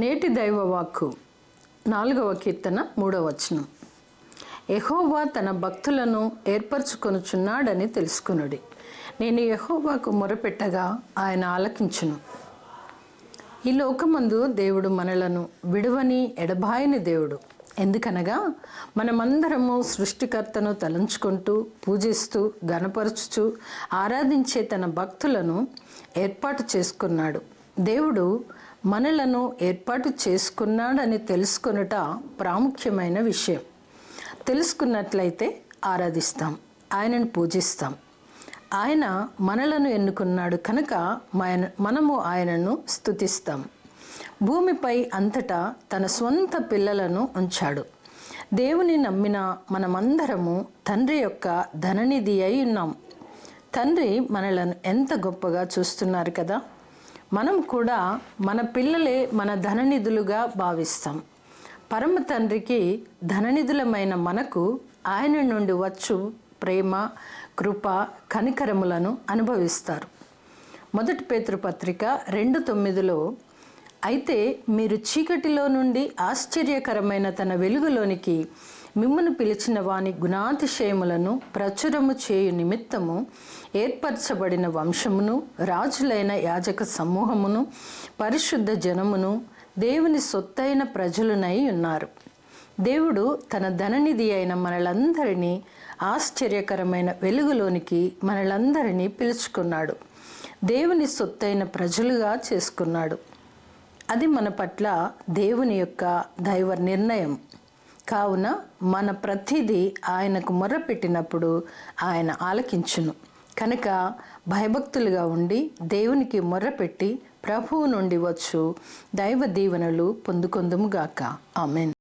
నేటి దైవవాక్కు 4వ కీర్తన 3వ వచనం. యెహోవా తన భక్తులను ఏర్పరచుకొనుచున్నాడని తెలుసుకొనుడి. నేను యెహోవాకు మొరపెట్టగా ఆయన ఆలకించును. ఈ లోకమందు దేవుడు మనలను విడువని ఎడబాయని దేవుడు. ఎందుకనగా మనమందరము సృష్టికర్తను తలంచుకుంటూ పూజిస్తూ గణపరచుచు ఆరాధించే తన భక్తులను ఏర్పాటు చేసుకున్నాడు. దేవుడు మనలను ఏర్పాటు చేసుకున్నాడని తెలుసుకొనుట ప్రాముఖ్యమైన విషయం. తెలుసుకున్నట్లయితే ఆరాధిస్తాం, ఆయనను పూజిస్తాం. ఆయన మనలను ఎన్నుకున్నాడు కనుక మనము ఆయనను స్తుతిస్తాం. భూమిపై అంతటా తన స్వంత పిల్లలను ఉంచాడు. దేవుని నమ్మిన మనమందరము తండ్రి యొక్క ధననిధి అయి ఉన్నాం. తండ్రి మనలను ఎంత గొప్పగా చూస్తున్నారు కదా. మనం కూడా మన పిల్లలే మన ధననిధులుగా భావిస్తాం. పరమ తండ్రికి ధననిధులమైన మనకు ఆయన నుండి వచ్చు ప్రేమ, కృప, కనికరములను అనుభవిస్తారు. 1 పేతురు పత్రిక 2:9 అయితే మీరు చీకటిలో నుండి ఆశ్చర్యకరమైన తన వెలుగులోనికి మిమ్మను పిలిచిన వాని గుణాతిశయములను ప్రచురము చేయు నిమిత్తము ఏర్పరచబడిన వంశమును, రాజులైన యాజక సమూహమును, పరిశుద్ధ జనమును, దేవుని సొత్తైన ప్రజలునై ఉన్నారు. దేవుడు తన ధననిధి అయిన మనలందరినీ ఆశ్చర్యకరమైన వెలుగులోనికి మనలందరినీ పిలుచుకున్నాడు. దేవుని సొత్తైన ప్రజలుగా చేసుకున్నాడు. అది మన పట్ల దేవుని యొక్క దైవ నిర్ణయం. కావున మన ప్రతిదీ ఆయనకు మొర్రపెట్టినప్పుడు ఆయన ఆలకించును. కనుక భయభక్తులుగా ఉండి దేవునికి మొర్రపెట్టి ప్రభువు నుండి వచ్చు దైవ దీవెనలు పొందుకొందుముగాక. ఆమేన్.